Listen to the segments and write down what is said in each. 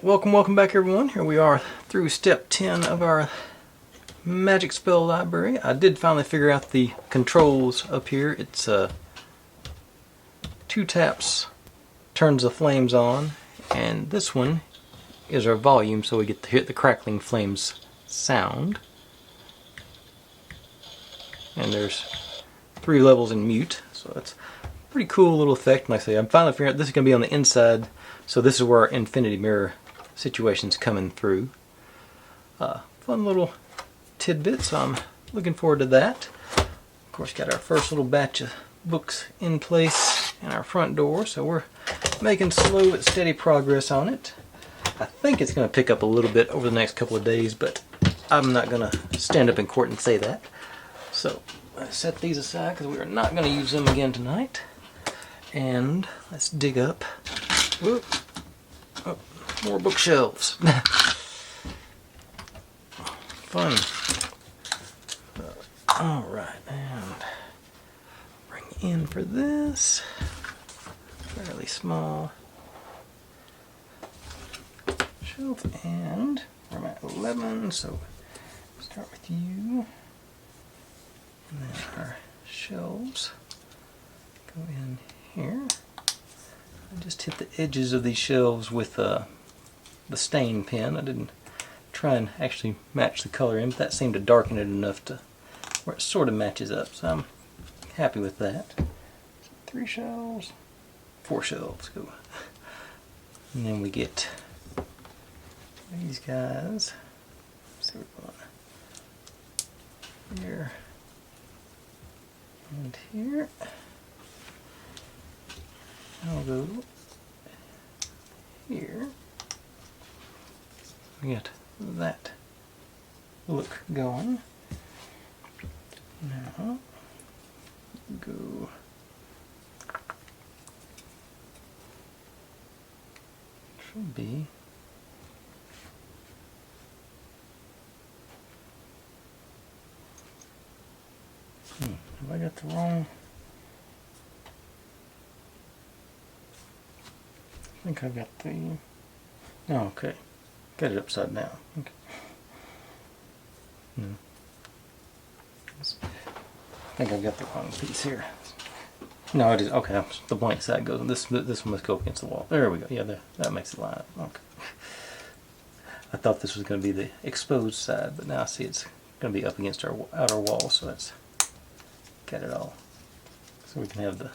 Alright, welcome back everyone. Here we are through step 10 of our Magicspell library. I did finally figure out the controls up here. It's 2 taps turns the flames on, and this one is our volume, so we get to hear the crackling flames sound. And there's 3 levels in mute, so it's a pretty cool little effect. Like I say, I'm finally figuring out this is going to be on the inside. So this is where our infinity mirror situation's coming through. Fun little tidbit, so I'm looking forward to that. Of course, got our first little batch of books in place in our front door, so we're making slow but steady progress on it. I think it's going to pick up a little bit over the next couple of days, but I'm not going to stand up in court and say that. So I set these aside because we are not going to use them again tonight. And let's dig up. Whoop. Oh, more bookshelves. Fun. Alright, and bring in for this. Fairly small shelf, and we're at 11, so start with you. And then our shelves go in here. I just hit the edges of these shelves with the stain pen. I didn't try and actually match the color in, but that seemed to darken it enough to where it sort of matches up, so I'm happy with that. 3 shelves, 4 shelves, go. And then we get these guys. Let's see what we're going here and here. I'll go here. We got that look going. Now go should be have I got the wrong? I think I got the... Oh, okay. Got it upside down. Okay. I think I got the wrong piece here. No, it is. Okay, the blank side goes. This one must go up against the wall. There we go. Yeah, there. That makes it line up. Okay. I thought this was going to be the exposed side, but now I see it's going to be up against our outer wall, so that's got it all. So we can have the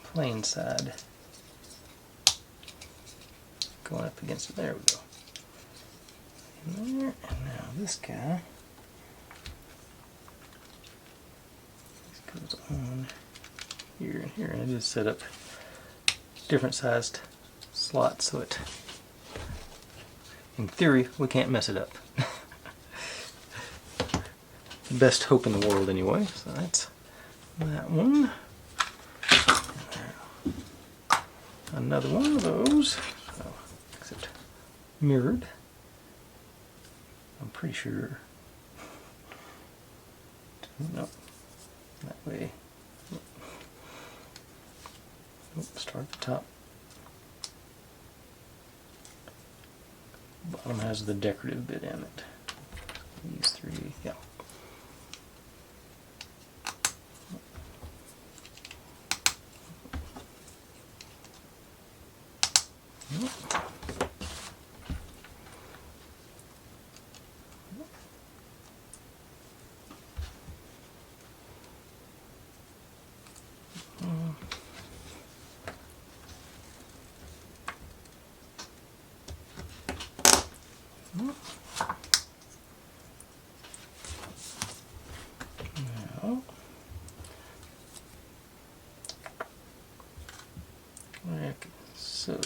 plain side going up against it. There we go. In there, and now this guy. This goes on here and here, and it is set up different sized slots, so it, in theory, we can't mess it up. Best hope in the world, anyway. So that's that one. Another one of those. Except mirrored. I'm pretty sure. Nope. That way. Nope. Start at the top. Bottom has the decorative bit in it. These 3, yeah. Now, like so.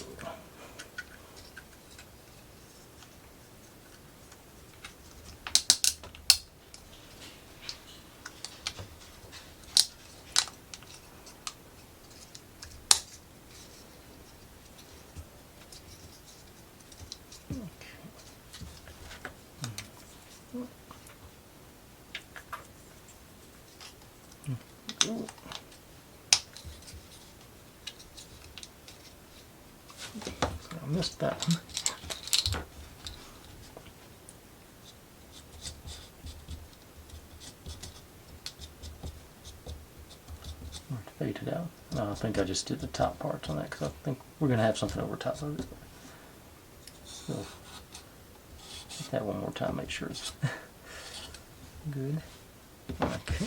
missed that one. Fade it out. No, I think I just did the top parts on that because I think we're going to have something over top of it. So, hit that one more time, make sure it's good. Okay.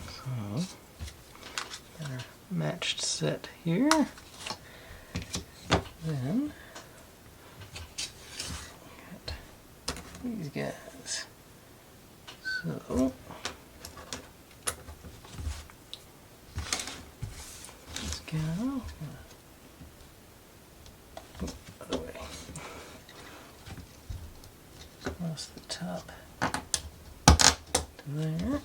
So, got our matched set here. Then, got these guys. So, let's go. Oh, other way. Across the top to there.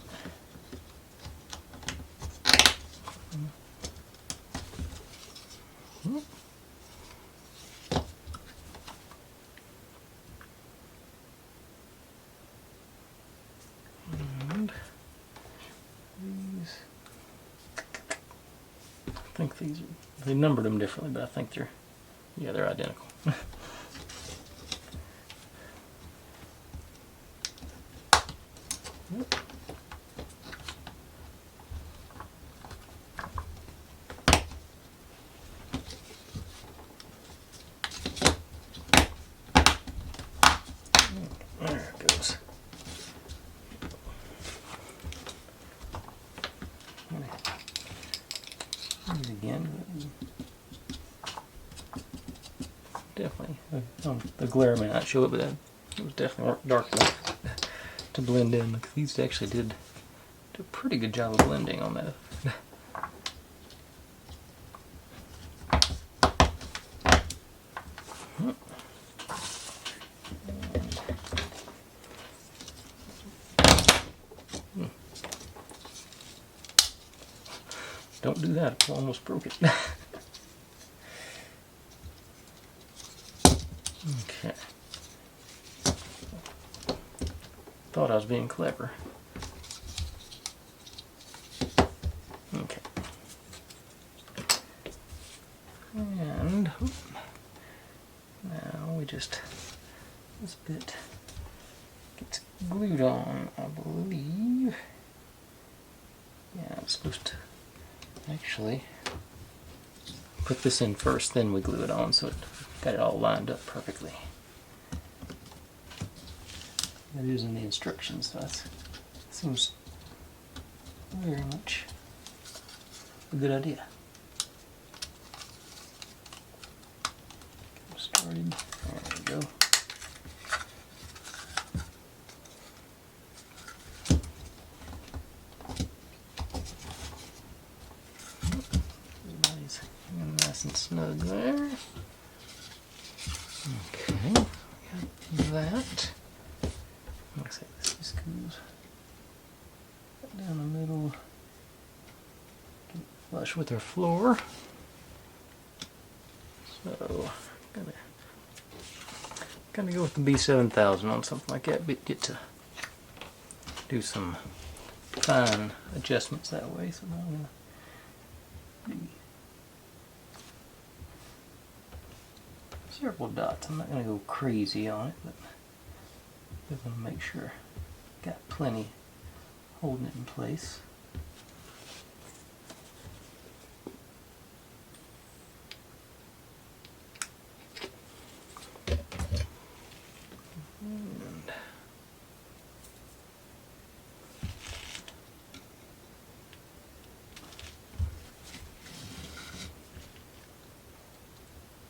And these, I think these are, they numbered them differently, but I think they're identical. Yep. There it goes. These again. Definitely. The glare may not show it, but it was definitely dark enough to blend in. Look, these actually did a pretty good job of blending on that. Don't do that, I almost broke it. Okay. Thought I was being clever. Okay. And now we just, this bit gets glued on, I believe. Yeah, I'm supposed to actually put this in first, then we glue it on, so it got it all lined up perfectly. That is in the instructions, so that seems very much a good idea. Get started. There we go. Everybody's nice and snug there. Okay, got that. Looks like this just goes down the middle, flush with our floor. So, gonna go with the B7000 on something like that, but get to do some fine adjustments that way. So now I'm gonna do several dots. I'm not gonna go crazy on it, but I want to make sure got plenty holding it in place. And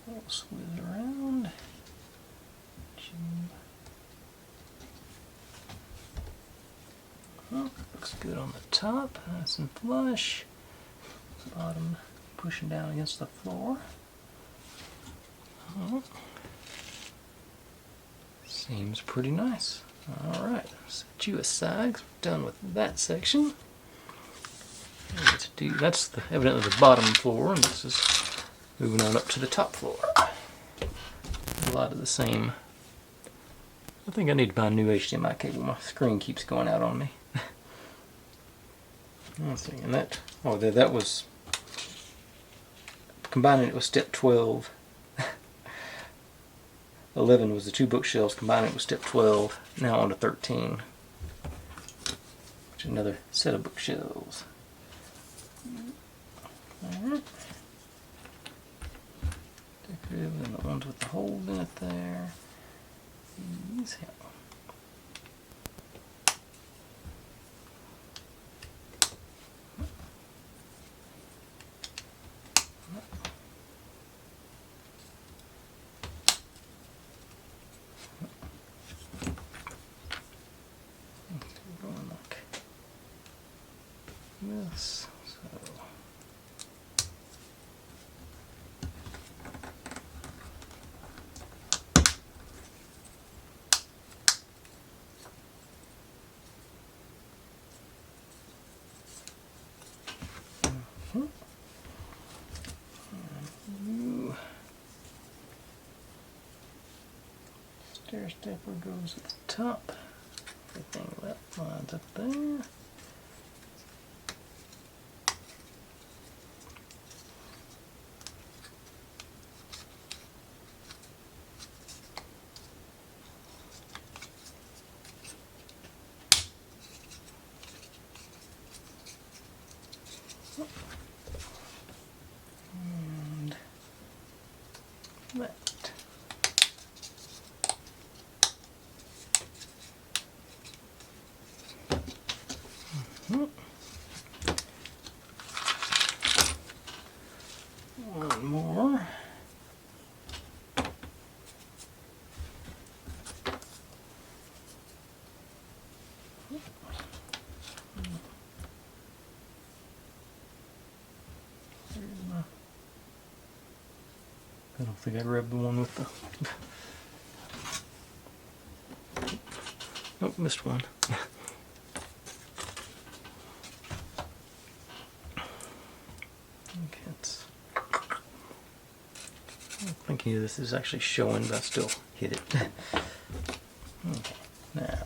I'll switch it around. Oh, looks good on the top, nice and flush. Bottom pushing down against the floor. Oh, seems pretty nice. Alright, set you aside 'cause we're done with that section. Let's do, that's evidently the bottom floor, and this is moving on up to the top floor. A lot of the same. I think I need to buy a new HDMI cable. My screen keeps going out on me. Let's see, and that, oh, that was combining it with step 12. 11 was the 2 bookshelves, combining it with step 12, now on to 13. Which is another set of bookshelves. Decorative, and the ones with the holes in it there. These here. Going like this. Stair stepper goes at the top. Everything that lines up there. And that. One more. I don't think I grabbed the one with the... Nope, missed one. I'm thinking this is actually showing, but I still hit it. Okay, now.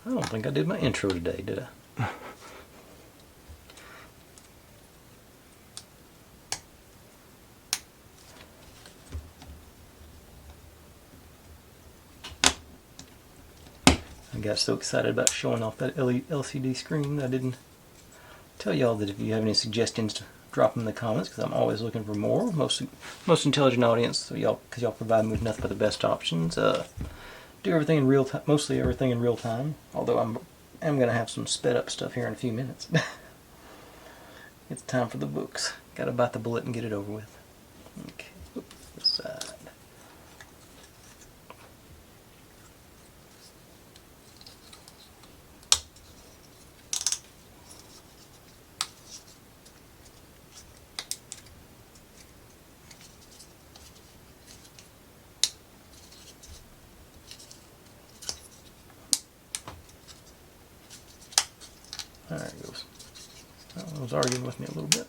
I don't think I did my intro today, did I? I got so excited about showing off that LCD screen that I didn't tell y'all that if you have any suggestions, to drop them in the comments, because I'm always looking for more. Most intelligent audience, so y'all, because y'all provide me with nothing but the best options. Do everything in real time, mostly everything in real time. Although I'm gonna have some sped up stuff here in a few minutes. It's time for the books. Gotta bite the bullet and get it over with. Okay, this side. There it goes. That one was arguing with me a little bit.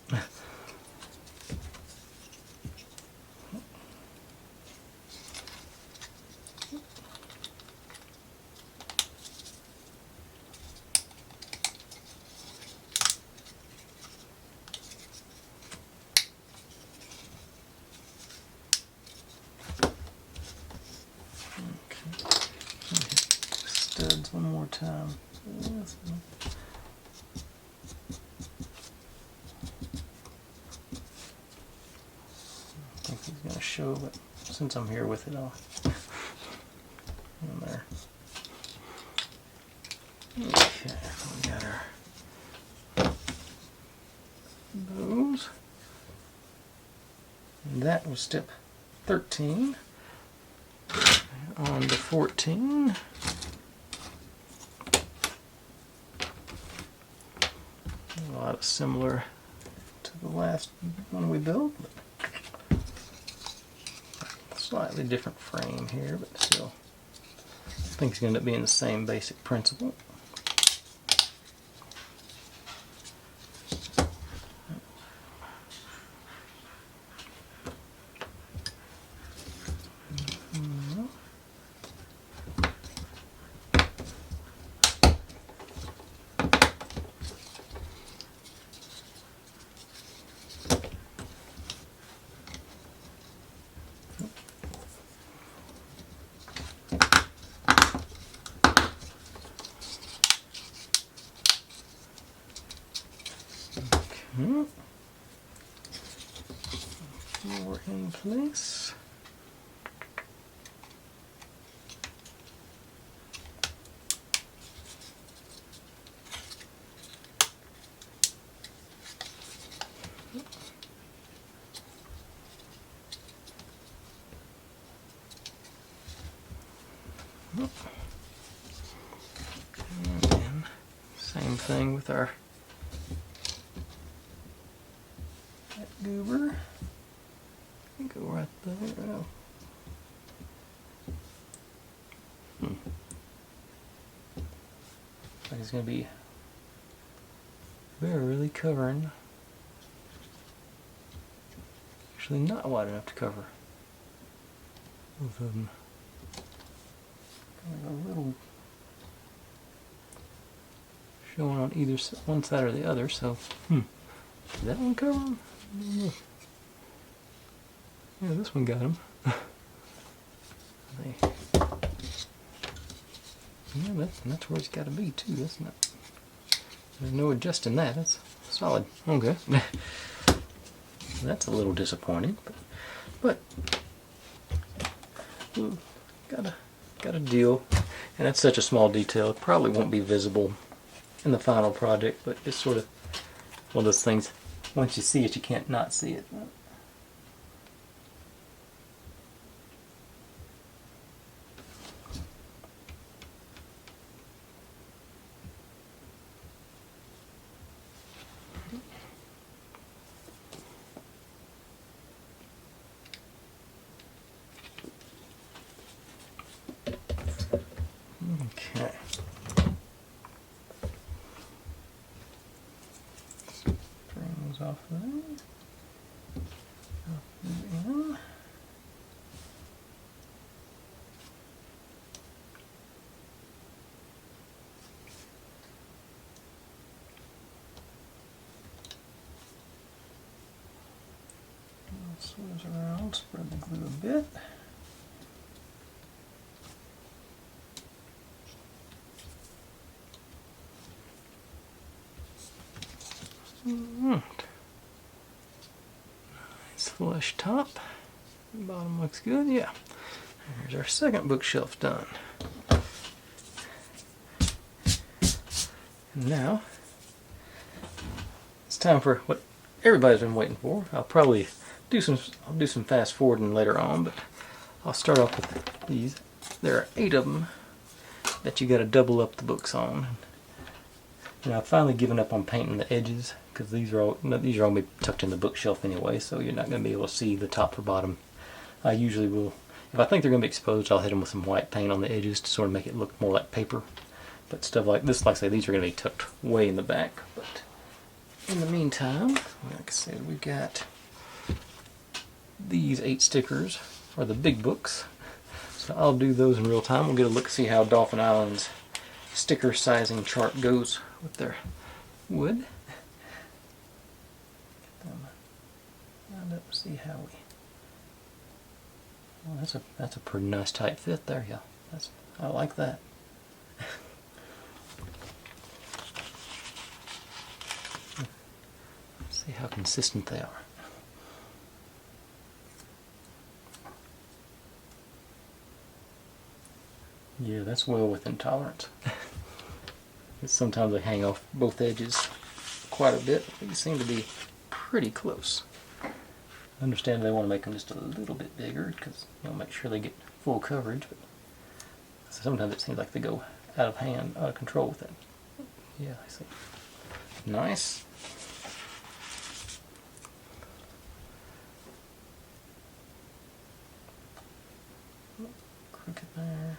Studs one more time. I think he's going to show, but since I'm here with it, I'll in there. Okay, we got our those. And that was step 13. On to 14. A lot of similar to the last one we built, but slightly different frame here, but still I think it's going to end up being the same basic principle. More in place. And then same thing with our goober. Go right there. Oh. Like it's going to be barely covering. Actually, not wide enough to cover both of them. A little showing on either one side or the other. So, did that one cover them? Yeah, this one got them. Yeah, that's where it's got to be too. That's not. There's no adjusting that. That's solid. Okay. That's a little disappointing, but got a deal. And that's such a small detail. It probably won't be visible in the final project, but it's sort of one of those things. Once you see it, you can't not see it. Okay. Bring those off of there. In. Switch around, spread the glue a bit. Nice flush top. Bottom looks good, yeah. Here's our second bookshelf done. And now it's time for what everybody's been waiting for. I'll probably do some fast forwarding later on, but I'll start off with these. There are 8 of them that you got to double up the books on. And I've finally given up on painting the edges because these are all going to be tucked in the bookshelf anyway, so you're not going to be able to see the top or bottom. I usually will, if I think they're going to be exposed, I'll hit them with some white paint on the edges to sort of make it look more like paper. But stuff like this, like I say, these are going to be tucked way in the back. But in the meantime, like I said, we've got these 8 stickers are the big books. So I'll do those in real time. We'll get a look, see how Dolphin Island's sticker sizing chart goes with their wood. Get them lined up, see how we. Oh, that's a pretty nice tight fit there. Yeah, I like that. See how consistent they are. Yeah, that's well within tolerance. Sometimes they hang off both edges quite a bit. These seem to be pretty close. I understand they want to make them just a little bit bigger because make sure they get full coverage. But sometimes it seems like they go out of control with it. Yeah, I see. Nice. Crooked there.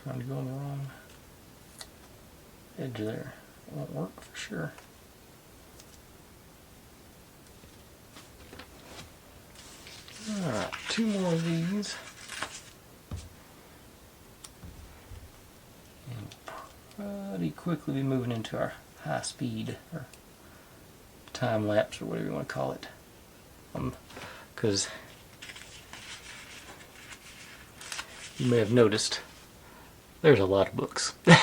Trying to go on the wrong edge there. won't work for sure. Alright, 2 more of these. And pretty quickly be moving into our high speed, or time lapse, or whatever you want to call it. Because you may have noticed there's a lot of books. Okay,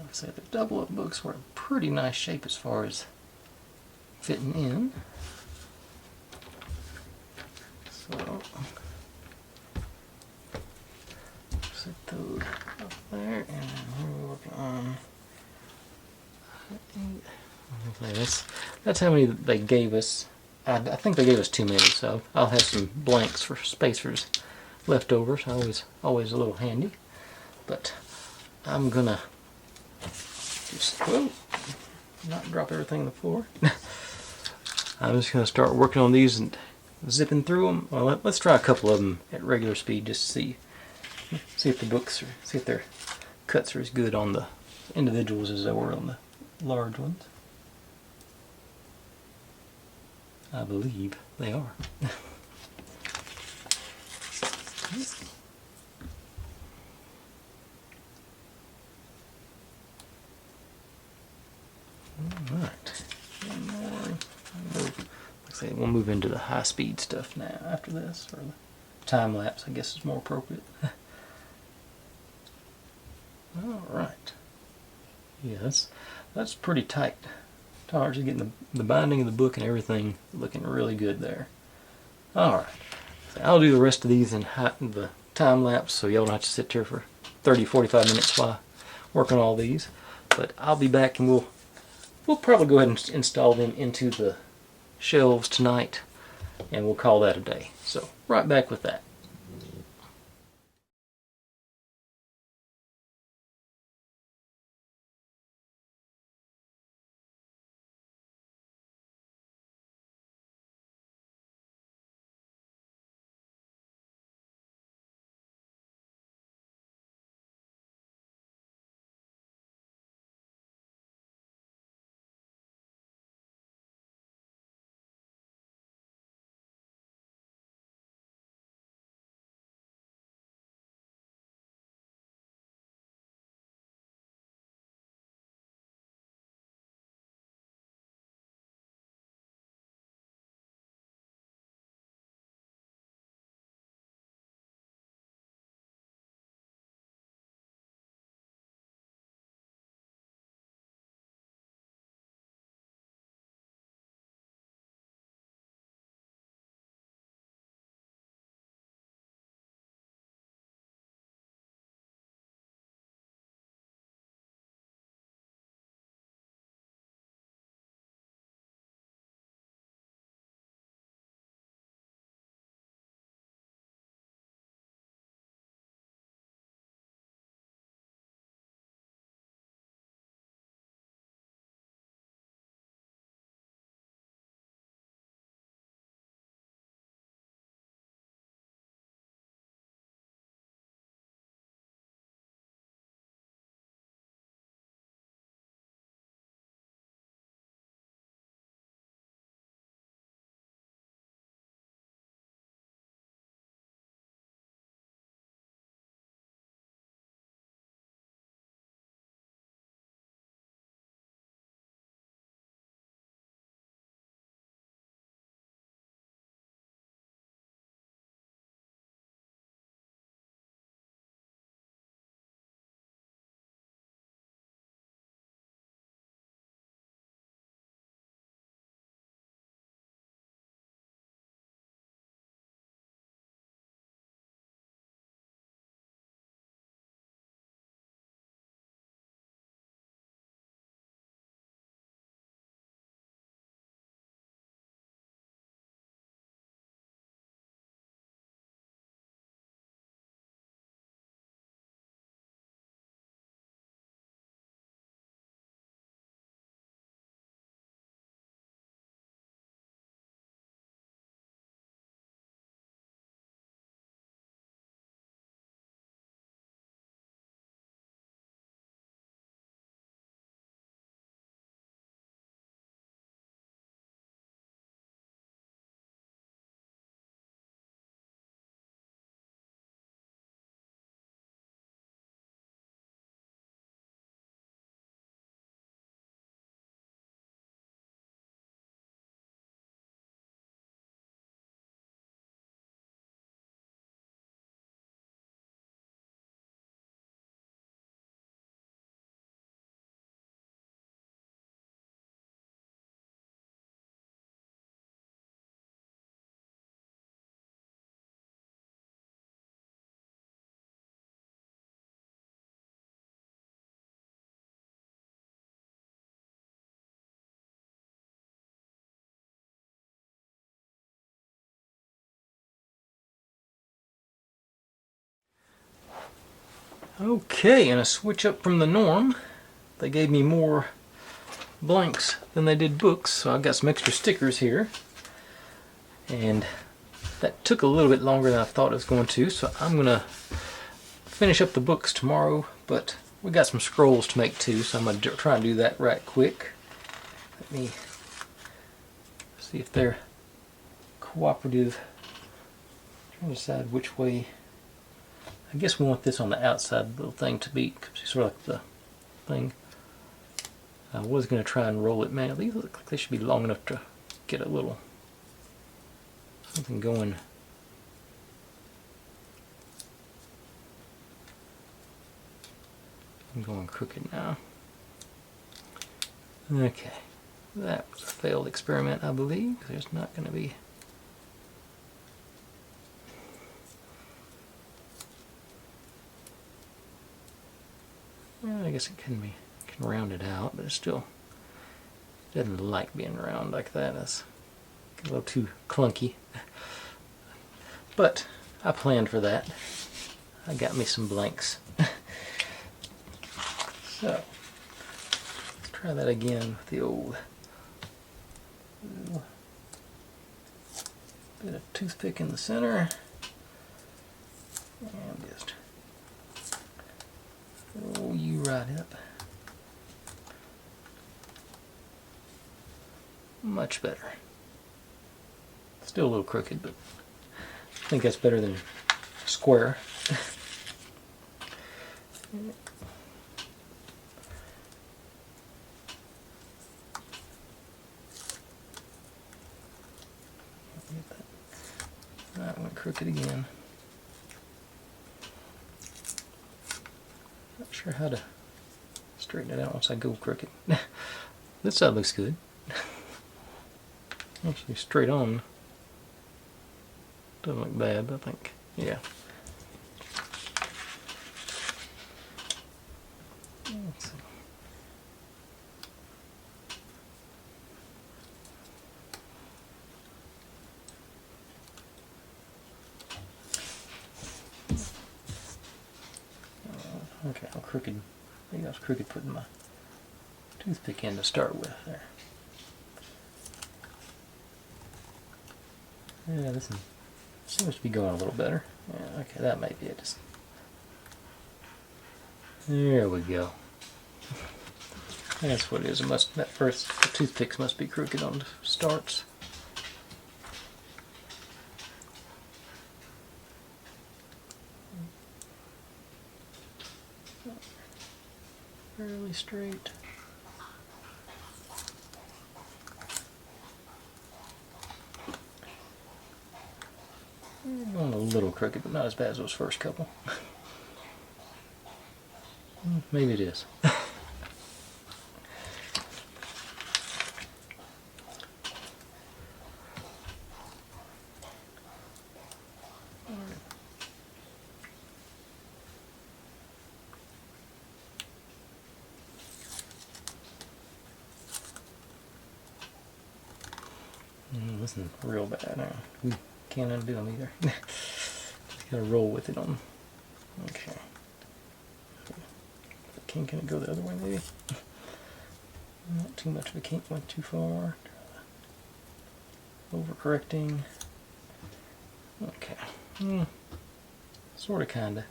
let's say the double up books were in pretty nice shape as far as fitting in. So set those up there, and then we're working on. That's how many they gave us. I think they gave us too many, so I'll have some blanks for spacers left over. So always a little handy. But I'm gonna just not drop everything on the floor. I'm just gonna start working on these and zipping through them. Well, let's try a couple of them at regular speed just to see if the books are, see if their cuts are as good on the individuals as they were on the large ones. I believe they are. Alright. One more. Looks like we'll move into the high speed stuff now after this, or the time lapse, I guess is more appropriate. Alright. Yeah, that's pretty tight. Just getting the binding of the book and everything looking really good there. Alright. So I'll do the rest of these in the time lapse, so y'all don't have to sit here for 30-45 minutes while working all these. But I'll be back and we'll probably go ahead and install them into the shelves tonight, and we'll call that a day. So right back with that. Okay, and a switch up from the norm. They gave me more blanks than they did books, so I've got some extra stickers here. And that took a little bit longer than I thought it was going to, so I'm going to finish up the books tomorrow, but we got some scrolls to make too, so I'm going to try and do that right quick. Let me see if they're cooperative. I'm trying to decide which way. I guess we want this on the outside little thing to be sort of like the thing. I was going to try and roll it. Man, these look like they should be long enough to get a little something going. I'm going crooked now. Okay, that was a failed experiment, I believe. There's not going to be. Well, I guess it can round it out, but it still doesn't like being round like that. It's a little too clunky. But I planned for that. I got me some blanks. So let's try that again with the old bit of toothpick in the center and just roll you right up. Much better. Still a little crooked, but I think that's better than square. That went crooked again. Not sure how to straighten it out once I go crooked. This side looks good. Actually, straight on doesn't look bad, I think. Yeah. Let's see. Okay, I'm crooked. I think I was crooked putting my toothpick in to start with there. Yeah, this seems to be going a little better. Yeah, okay, that might be it. Just there we go. That's what it is. It must, that first, the toothpicks must be crooked on the starts. Fairly straight. Going a little crooked, but not as bad as those first couple. Maybe it is. This is real bad now. We can't undo them either. Just gotta roll with it on. Okay. The kink, can it go the other way maybe? Not too much of a kink, went too far. Overcorrecting. Okay. Sorta, kinda.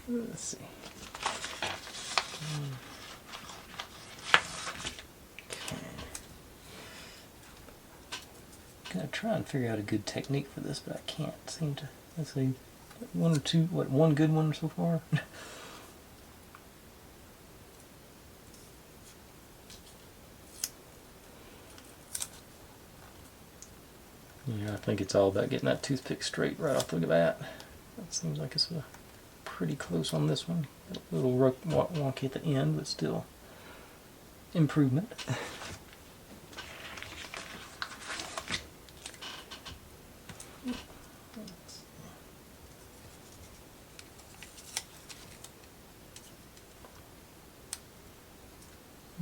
Let's see. I'm gonna try and figure out a good technique for this, but I can't seem to. Let's see, one or two. What, one good one so far? Yeah, I think it's all about getting that toothpick straight right off the bat. That seems like it's pretty close on this one. A little wonky at the end, but still improvement.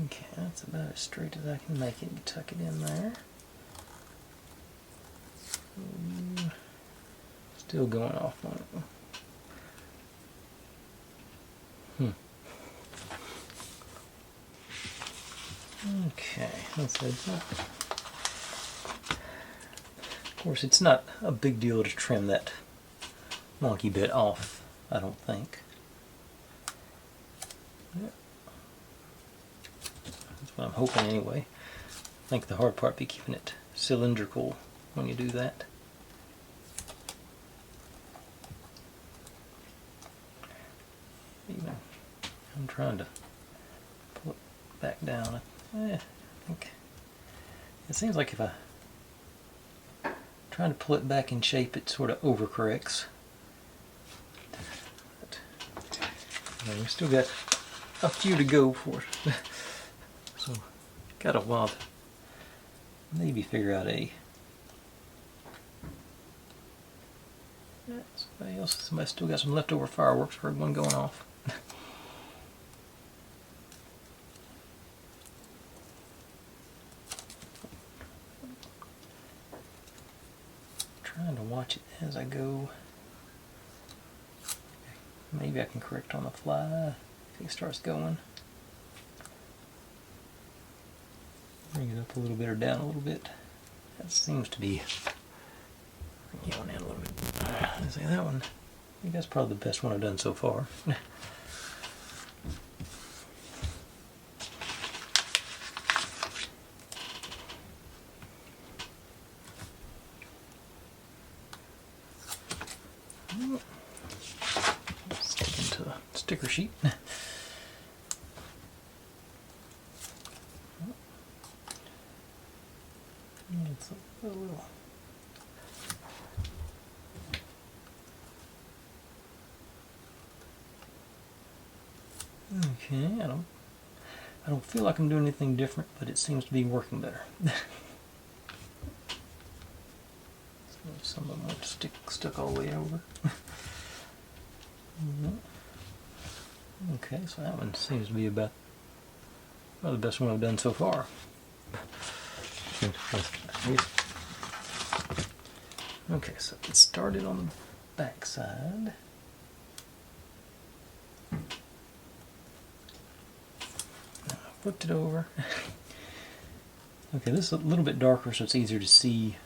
Okay, that's about as straight as I can make it. You tuck it in there. Still going off on it. Okay, that's it. Of course, it's not a big deal to trim that wonky bit off, I don't think. Yeah. That's what I'm hoping anyway. I think the hard part be keeping it cylindrical when you do that. Even I'm trying to pull it back down. I think it seems like if I trying to pull it back in shape, it sort of overcorrects. But, we still got a few to go for it. So got a while to maybe figure out a somebody still got some leftover fireworks. Heard one going off. Trying to watch it as I go. Maybe I can correct on the fly if it starts going. Bring it up a little bit or down a little bit. That seems to be going in a little bit. I say that one. I think that's probably the best one I've done so far. Stick into the sticker sheet. It's a little. Okay, I don't feel like I'm doing anything different, but it seems to be working better. Some of them won't stuck all the way over. Okay, so that one seems to be about the best one I've done so far. Okay, so it started on the back side. Flipped it over. Okay, this is a little bit darker, so it's easier to see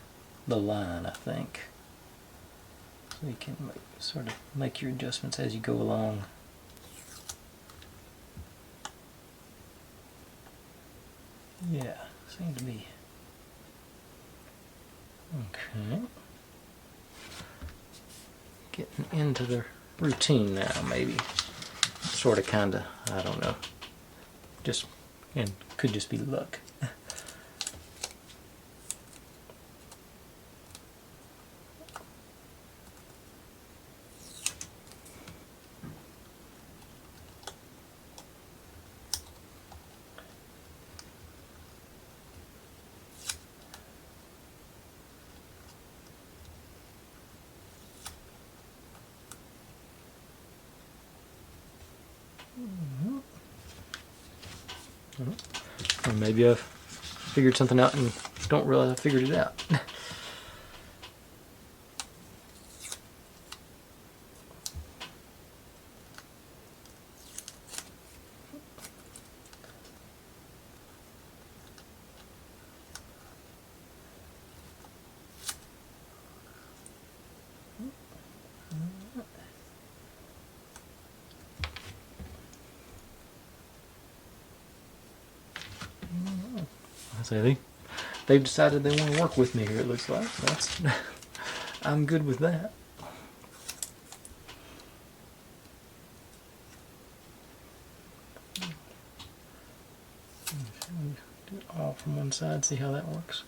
the line, I think. So you can sort of make your adjustments as you go along. Yeah, seems to be okay. Getting into the routine now, maybe. Sort of, kinda, I don't know. Just, and could just be luck. Or maybe I've figured something out and don't realize I figured it out. So they've decided they want to work with me here, it looks like. That's I'm good with that. Do it all from one side, see how that works.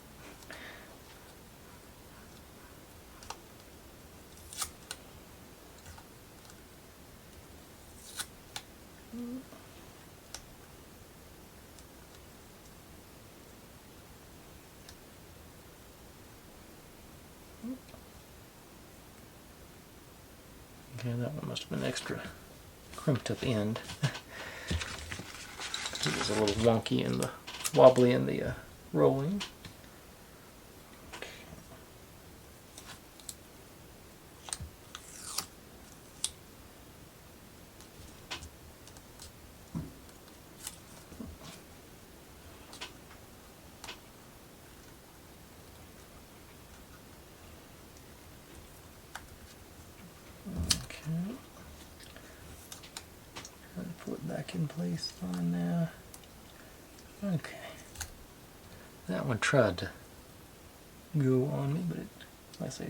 Okay, that one must have been extra crimped up end. It was a little wonky and wobbly in the rolling. back in place on now. Okay. That one tried to go on me, but it, like I say,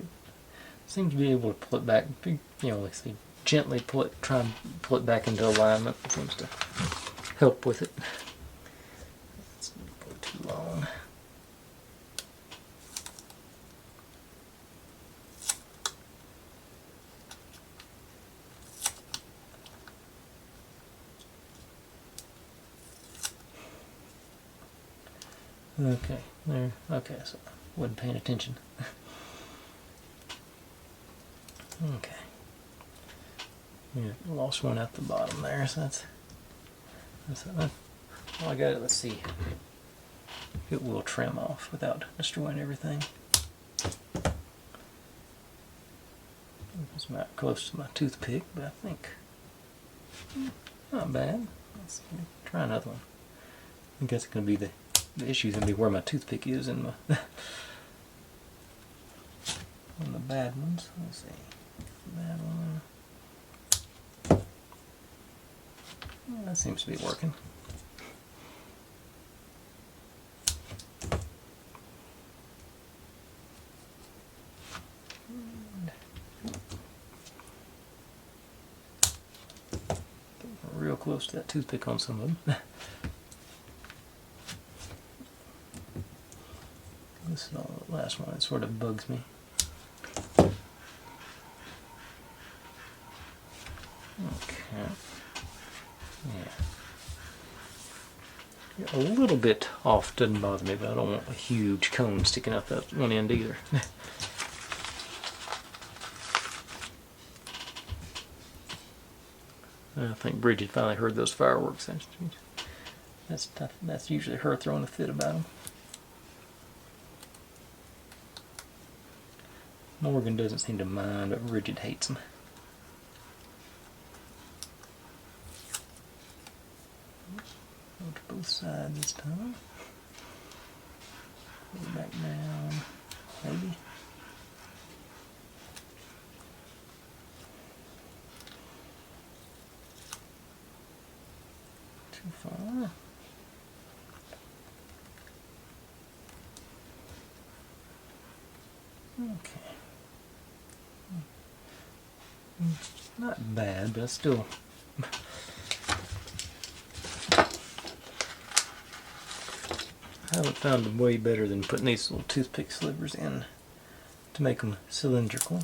seems to be able to pull it back, you know, like I say, gently pull it, try and pull it back into alignment. It seems to help with it. It's not too long. Okay, there. Okay, so I wasn't paying attention. Okay. Yeah, lost one at the bottom there, so that's well, I got it. Let's see. It will trim off without destroying everything. It's about close to my toothpick, but I think not bad. Let's try another one. I think that's going to be the issue is going to be where my toothpick is in my on the bad ones. Let's see. Bad one. Well, that seems to be working. Real close to that toothpick on some of them. This is the last one. It sort of bugs me. Okay. Yeah. A little bit off doesn't bother me, but I don't want a huge cone sticking out that one end either. I think Bridget finally heard those fireworks. That's usually her throwing a fit about them. Morgan doesn't seem to mind, but Bridget hates them. Go to both sides this time. Go back down, maybe. Too far. Okay. Not bad, but still. I haven't found a way better than putting these little toothpick slivers in to make them cylindrical.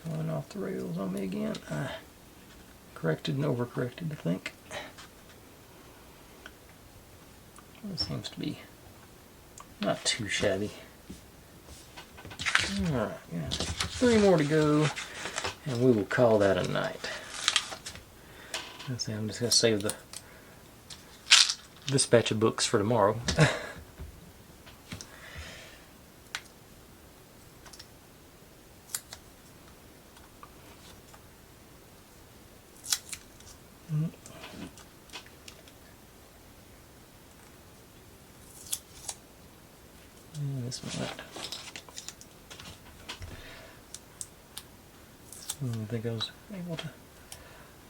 Going off the rails on me again. Corrected and overcorrected, I think. It seems to be not too shabby. Alright, yeah. 3 more to go, and we will call that a night. Let's see, I'm just going to save this batch of books for tomorrow. this one. I think I was able to.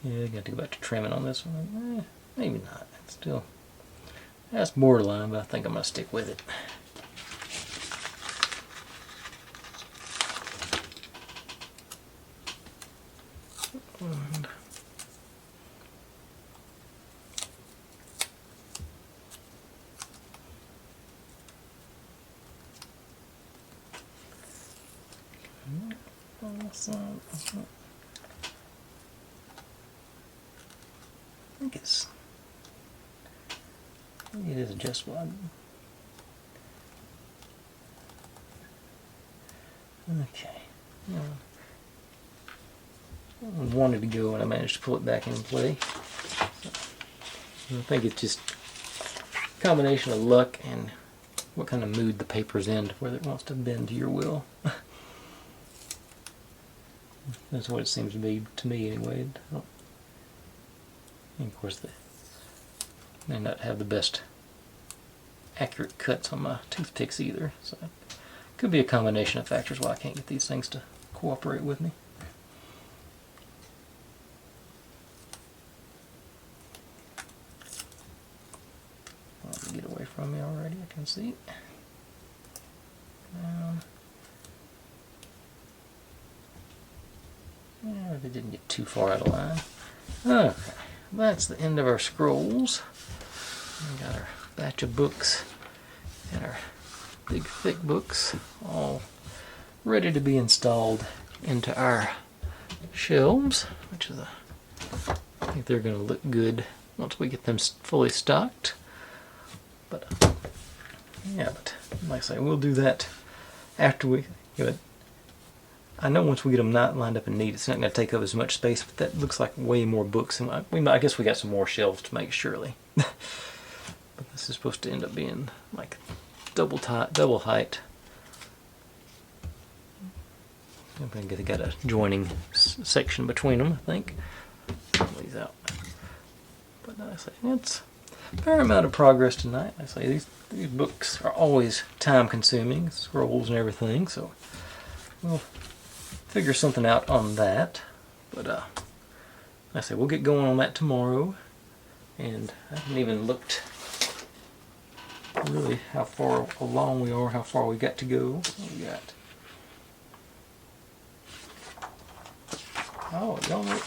Yeah, I got to go back to trimming on this one. Maybe not. It's still. That's borderline, but I think I'm gonna stick with it. And I think it is adjustable. Okay. I wanted to go and I managed to pull it back into play. So I think it's just a combination of luck and what kind of mood the paper's in, whether it wants to bend to your will. That's what it seems to be to me anyway. And of course, they may not have the best accurate cuts on my toothpicks either, so it could be a combination of factors why I can't get these things to cooperate with me. Get away from me already, I can see. Yeah, they didn't get too far out of line. Okay, that's the end of our scrolls. We got our batch of books and our big thick books all ready to be installed into our shelves, which is I think they're going to look good once we get them fully stocked. But yeah, but like I say, we'll do that after we. I know once we get them not lined up and neat, it's not going to take up as much space. But that looks like way more books, and I guess we got some more shelves to make, surely. But this is supposed to end up being like double height. I'm going to get a joining section between them, I think. Pull these out. But I say it's a fair amount of progress tonight. I say these books are always time consuming, scrolls and everything, so we'll figure something out on that. But I say we'll get going on that tomorrow. And I haven't even looked really how far along we are, how far we got to go. What we got? Oh, y'all know,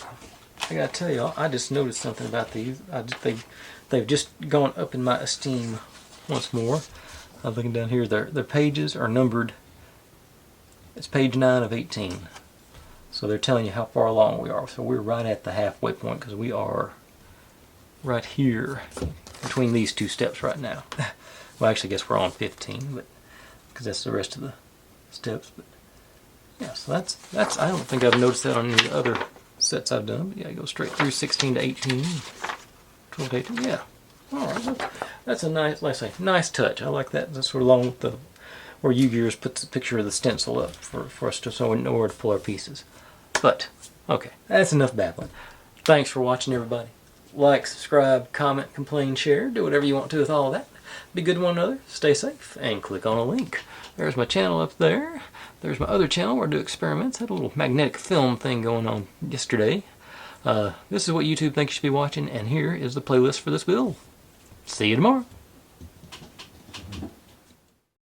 I gotta tell y'all, I just noticed something about these. They've just gone up in my esteem once more. I'm looking down here, their pages are numbered. It's page 9 of 18. So they're telling you how far along we are. So we're right at the halfway point because we are right here between these two steps right now. Well, actually, I guess we're on 15, but because that's the rest of the steps. But yeah, so that's. I don't think I've noticed that on any of the other sets I've done. But yeah, I go straight through 16 to 18, 12 to 18. Yeah, all right. That's a nice, like I say, nice touch. I like that. That's sort of along with the where Yu-Gears puts the picture of the stencil up for us to so we know where to pull our pieces. But okay, that's enough babbling. Thanks for watching, everybody. Like, subscribe, comment, complain, share. Do whatever you want to with all of that. Be good to one another. Stay safe, and click on a link. There's my channel up there. There's my other channel where I do experiments. Had a little magnetic film thing going on yesterday. This is what YouTube thinks you should be watching, and here is the playlist for this build. See you tomorrow.